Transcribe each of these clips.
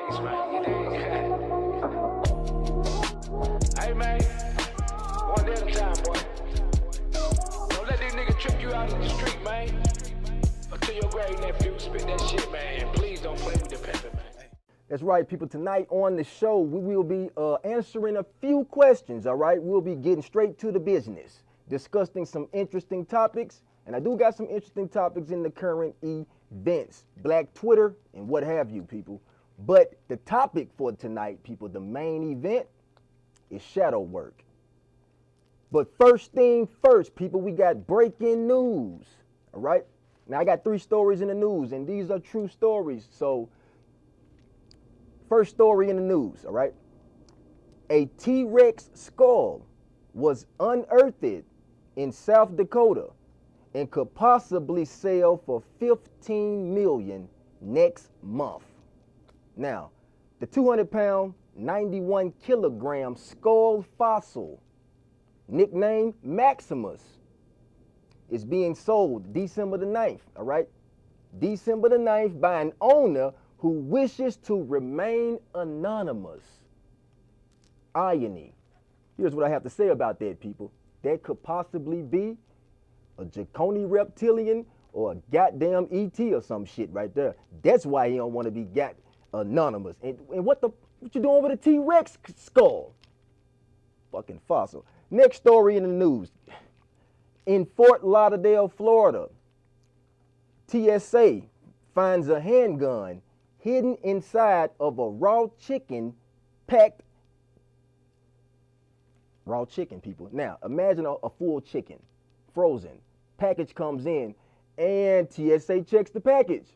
things, man. You dig? Hey, man. One day at a time, boy. Don't let these niggas trip you out in the street, man. Until your great nephew spit that shit, man. Please don't play with the pimpin', man. That's right, people. Tonight on the show, we will be answering a few questions, all right? We'll be getting straight to the business, discussing some interesting topics, and I do got some interesting topics in the current events, Black Twitter, and what have you, people. But the topic for tonight, people, the main event is shadow work. But first thing first, people, we got breaking news, all right? Now, I got 3 stories in the news, and these are true stories, so first story in the news, all right? A T-Rex skull was unearthed in South Dakota and could possibly sell for $15 million next month. Now, the 200-pound, 91-kilogram skull fossil, nicknamed Maximus, is being sold December the 9th, all right? December the 9th by an owner who wishes to remain anonymous. Irony. Here's what I have to say about that, people. That could possibly be a Draconi reptilian or a goddamn ET or some shit right there. That's why he don't want to be got anonymous. And what you doing with a T-Rex skull? Fucking fossil. Next story in the news. In Fort Lauderdale, Florida, TSA finds a handgun hidden inside of a raw chicken, people. Now, imagine a full chicken, frozen. Package comes in, and TSA checks the package.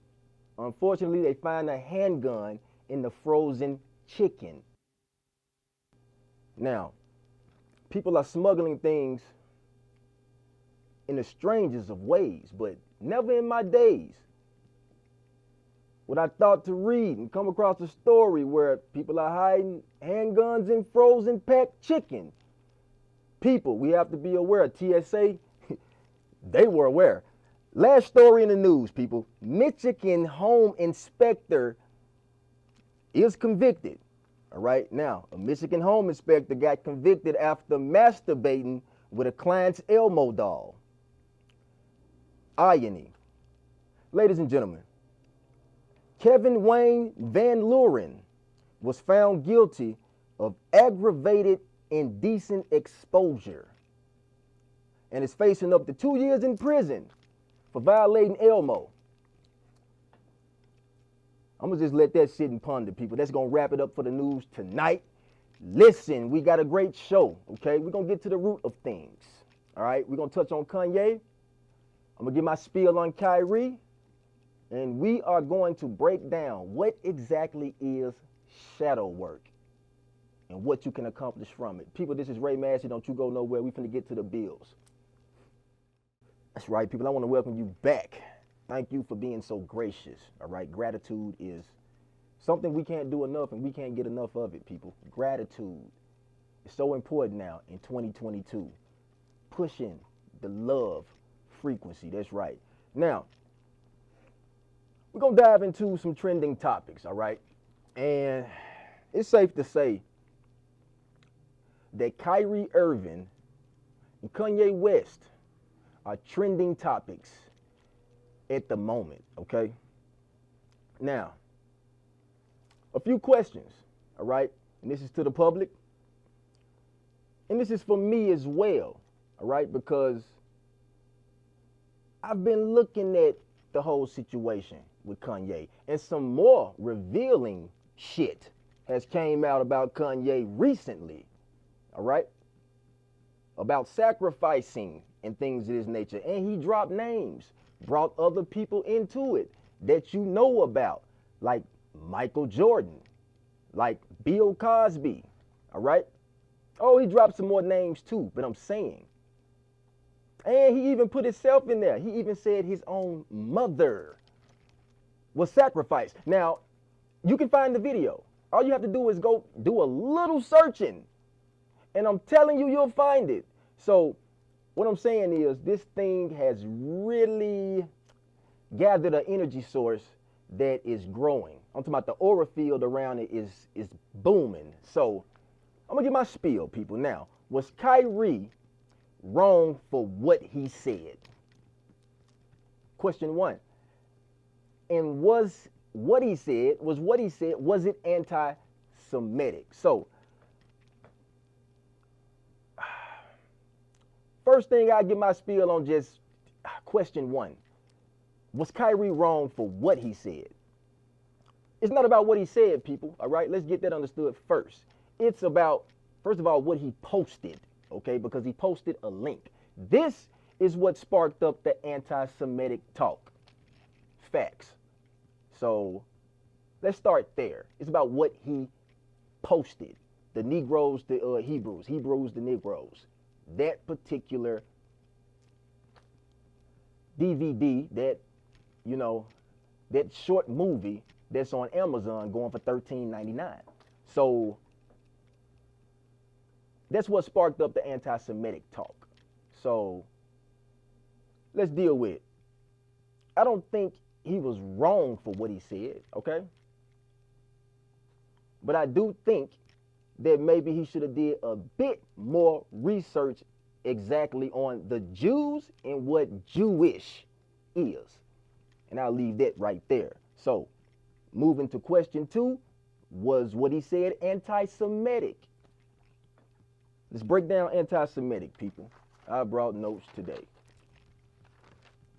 Unfortunately, they find a handgun in the frozen chicken. Now, people are smuggling things in the strangest of ways, but never in my days would I thought to read and come across a story where people are hiding handguns in frozen packed chicken. People, we have to be aware. TSA, they were aware. Last story in the news, people. Michigan home inspector is convicted. All right, now, a Michigan home inspector got convicted after masturbating with a client's Elmo doll. Irony. Ladies and gentlemen, Kevin Wayne Van Luren was found guilty of aggravated indecent exposure and is facing up to 2 years in prison for violating Elmo. I'm gonna just let that sit and ponder, people. That's gonna wrap it up for the news tonight. Listen, we got a great show, okay? We're gonna get to the root of things, all right? We're gonna touch on Kanye. I'm gonna give my spiel on Kyrie. And we are going to break down what exactly is shadow work and what you can accomplish from it. People, this is Ray Massey. Don't you go nowhere. We finna get to the bills. That's right, people. I want to welcome you back. Thank you for being so gracious. All right, gratitude is something we can't do enough, and we can't get enough of it, people. Gratitude is so important now in 2022. Pushing the love frequency. That's right. Now, we're going to dive into some trending topics, all right? And it's safe to say that Kyrie Irving and Kanye West are trending topics at the moment, okay? Now, a few questions, all right? And this is to the public. And this is for me as well, all right? Because I've been looking at the whole situation with Kanye, and some more revealing shit has came out about Kanye recently, all right? About sacrificing and things of this nature. And he dropped names, brought other people into it that you know about, like Michael Jordan, like Bill Cosby, all right? Oh, he dropped some more names too, but I'm saying. And he even put himself in there. He even said his own mother was sacrificed. Now, you can find the video. All you have to do is go do a little searching. And I'm telling you, you'll find it. So what I'm saying is this thing has really gathered an energy source that is growing. I'm talking about the aura field around it is booming. So I'm gonna get my spiel, people. Now, was Kyrie wrong for what he said? Question one. And was it anti-Semitic? So, first thing I get my spiel on just question one. Was Kyrie wrong for what he said? It's not about what he said, people, all right? Let's get that understood first. It's about, first of all, what he posted, okay? Because he posted a link. This is what sparked up the anti-Semitic talk. Facts. So let's start there. It's about what he posted. The Negroes, the Hebrews, the Negroes. That particular DVD, that short movie that's on Amazon going for $13.99. So that's what sparked up the anti-Semitic talk. So let's deal with it. I don't think he was wrong for what he said, okay? But I do think that maybe he should have did a bit more research exactly on the Jews and what Jewish is. And I'll leave that right there. So, moving to question two, was what he said anti-Semitic? Let's break down anti-Semitic, people. I brought notes today.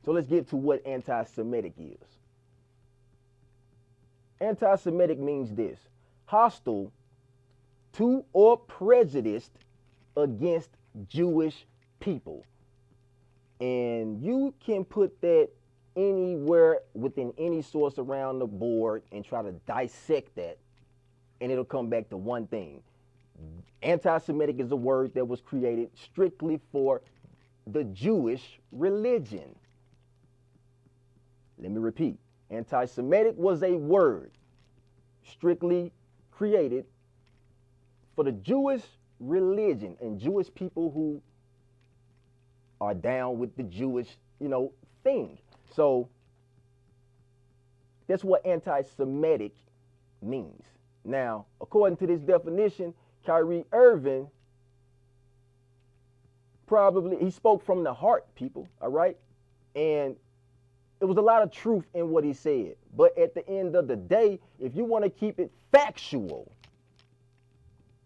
So let's get to what anti-Semitic is. Anti-Semitic means this: hostile to or prejudiced against Jewish people. And you can put that anywhere within any source around the board and try to dissect that, and it'll come back to one thing. Anti-Semitic is a word that was created strictly for the Jewish religion. Let me repeat. Anti-Semitic was a word strictly created for the Jewish religion and Jewish people who are down with the Jewish, thing. So that's what anti-Semitic means. Now, according to this definition, Kyrie Irving he spoke from the heart, people, all right? And it was a lot of truth in what he said. But at the end of the day, if you want to keep it factual,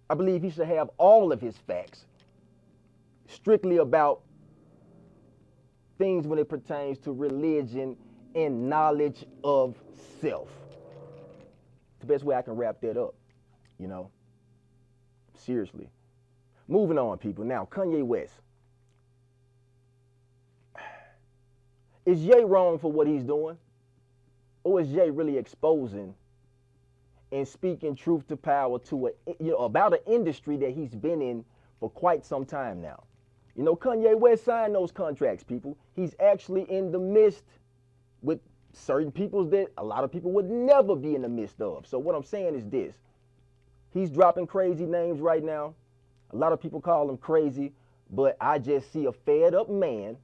I believe he should have all of his facts strictly about things when it pertains to religion and knowledge of self. The best way I can wrap that up, seriously. Moving on, people. Now, Kanye West. Is Ye wrong for what he's doing? Or is Ye really exposing and speaking truth to power to about an industry that he's been in for quite some time now? Kanye West signed those contracts, people. He's actually in the midst with certain people that a lot of people would never be in the midst of. So what I'm saying is this. He's dropping crazy names right now. A lot of people call him crazy, but I just see a fed up man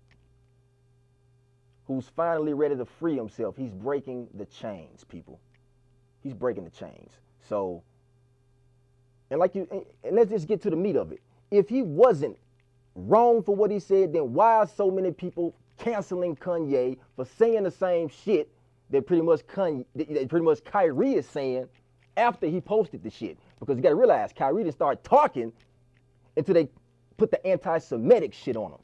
who's finally ready to free himself. He's breaking the chains, people. He's breaking the chains. So, and let's just get to the meat of it. If he wasn't wrong for what he said, then why are so many people canceling Kanye for saying the same shit that pretty much Kyrie is saying after he posted the shit? Because you got to realize Kyrie didn't start talking until they put the anti-Semitic shit on him.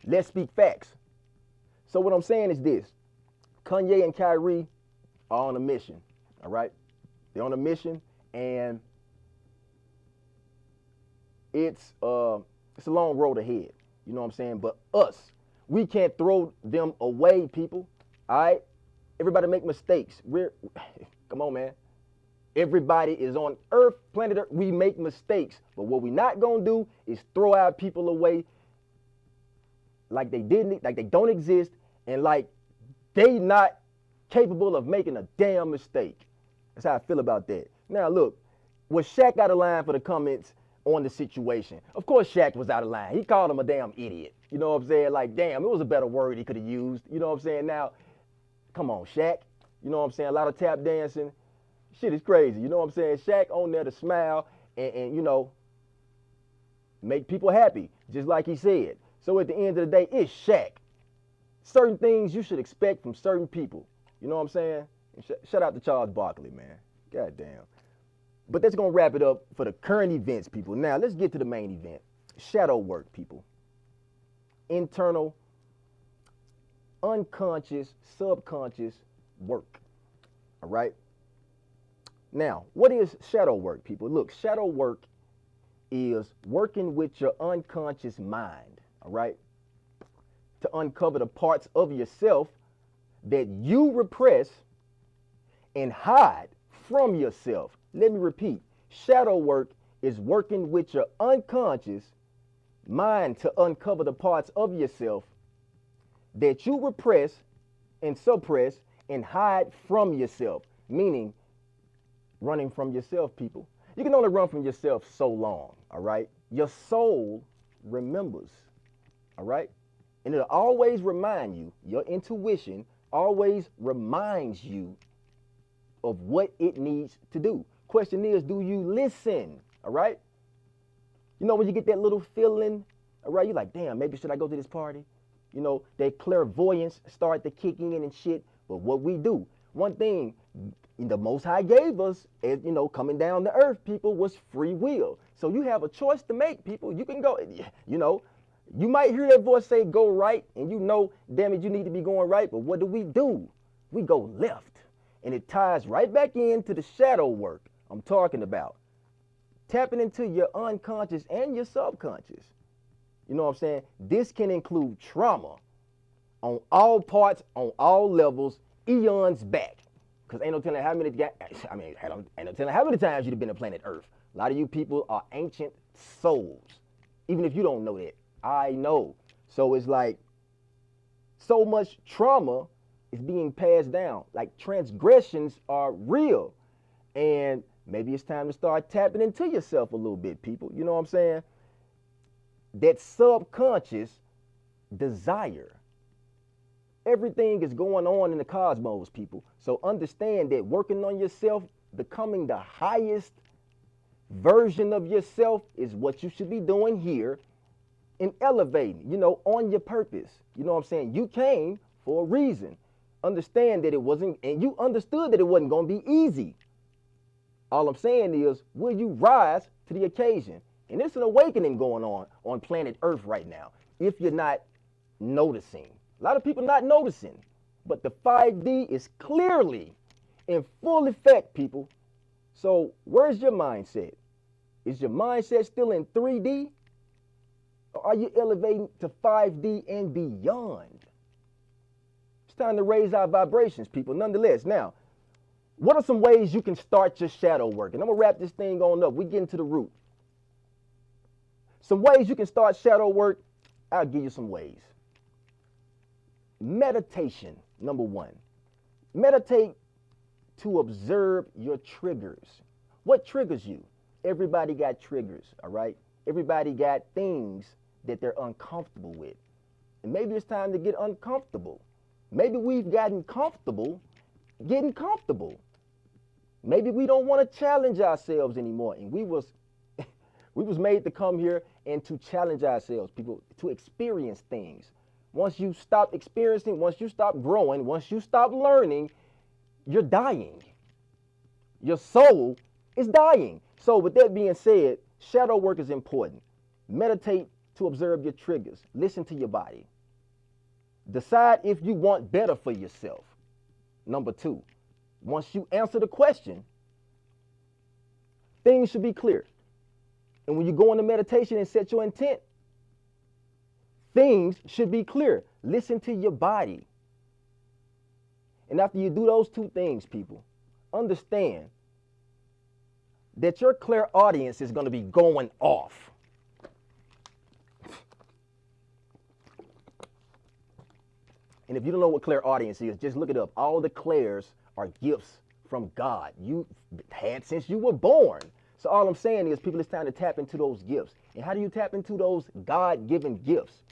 Let's speak facts. So what I'm saying is this. Kanye and Kyrie are on a mission, all right? They're on a mission, and it's a long road ahead. You know what I'm saying? But us, we can't throw them away, people. All right? Everybody make mistakes. Come on, man. Everybody is on Earth, planet Earth. We make mistakes. But what we're not going to do is throw our people away like they don't exist, and like they not capable of making a damn mistake. That's how I feel about that. Now, look, was Shaq out of line for the comments on the situation? Of course Shaq was out of line. He called him a damn idiot. You know what I'm saying? Like, damn, it was a better word he could have used. You know what I'm saying? Now, come on, Shaq. You know what I'm saying? A lot of tap dancing. Shit is crazy. You know what I'm saying? Shaq on there to smile and you know, make people happy, just like he said. So at the end of the day, it's Shaq. Certain things you should expect from certain people. You know what I'm saying? Shout out to Charles Barkley, man. God damn. But that's going to wrap it up for the current events, people. Now, let's get to the main event. Shadow work, people. Internal, unconscious, subconscious work. All right? Now, what is shadow work, people? Look, shadow work is working with your unconscious mind, all right? To uncover the parts of yourself that you repress and hide from yourself. Let me repeat. Shadow work is working with your unconscious mind to uncover the parts of yourself that you repress and suppress and hide from yourself, meaning running from yourself, people. You can only run from yourself so long, all right? Your soul remembers, all right? And it'll always remind you, your intuition always reminds you of what it needs to do. Question is, do you listen, all right? You know, when you get that little feeling, all right, you're like, damn, maybe should I go to this party? You know, that clairvoyance start to kick in and shit. But what we do, one thing the Most High gave us, as you know, coming down to earth, people, was free will. So you have a choice to make, people. You can go, you know, you might hear that voice say go right, and you know, damn it, you need to be going right. But what do? We go left. And it ties right back into the shadow work I'm talking about. Tapping into your unconscious and your subconscious. You know what I'm saying? This can include trauma on all parts, on all levels, eons back. Because ain't no telling how many, ain't no telling how many times you've been to planet Earth. A lot of you people are ancient souls. Even if you don't know that, I know. So it's like so much trauma is being passed down. Like transgressions are real. And maybe it's time to start tapping into yourself a little bit, people. You know what I'm saying? That subconscious desire. Everything is going on in the cosmos, people. So understand that working on yourself, becoming the highest version of yourself is what you should be doing here and elevating, you know, on your purpose. You know what I'm saying? You came for a reason. Understand that it wasn't, and you understood that it wasn't going to be easy. All I'm saying is, will you rise to the occasion? And it's an awakening going on planet Earth right now, if you're not noticing. A lot of people not noticing, but the 5D is clearly in full effect, people. So where's your mindset? Is your mindset still in 3D? Or are you elevating to 5D and beyond? It's time to raise our vibrations, people, nonetheless. Now, what are some ways you can start your shadow work? And I'm going to wrap this thing on up. We get into the root. Some ways you can start shadow work, I'll give you some ways. Meditation, number one. Meditate to observe your triggers. What triggers you? Everybody got triggers, all right? Everybody got things that they're uncomfortable with. And maybe it's time to get uncomfortable. Maybe we've gotten comfortable getting comfortable. Maybe we don't want to challenge ourselves anymore. And we was made to come here and to challenge ourselves, people, to experience things. Once you stop experiencing, once you stop growing, once you stop learning, you're dying. Your soul is dying. So with that being said, shadow work is important. Meditate to observe your triggers. Listen to your body. Decide if you want better for yourself. Number two, once you answer the question, things should be clear. And when you go into meditation and set your intent, things should be clear. Listen to your body. And after you do those two things, people, understand that your clairaudience is going to be going off. And if you don't know what clairaudience is, just look it up. All the clairs are gifts from God. You had since you were born. So all I'm saying is, people, it's time to tap into those gifts. And how do you tap into those God-given gifts?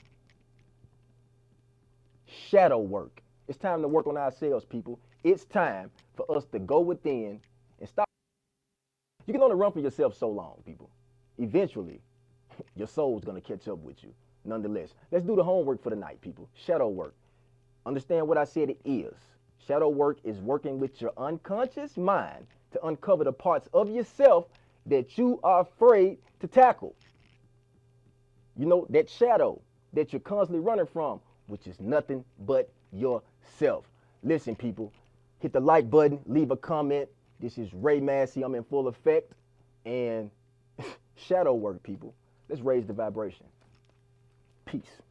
shadow work. It's time to work on ourselves, people. It's time for us to go within and stop. You can only run for yourself so long, people. Eventually, your soul's gonna catch up with you. Nonetheless, let's do the homework for the night, people. Shadow work. Understand what I said it is. Shadow work is working with your unconscious mind to uncover the parts of yourself that you are afraid to tackle. You know, that shadow that you're constantly running from, which is nothing but yourself. Listen, people, hit the like button, leave a comment. This is Ray Massey. I'm in full effect. And shadow work, people. Let's raise the vibration. Peace.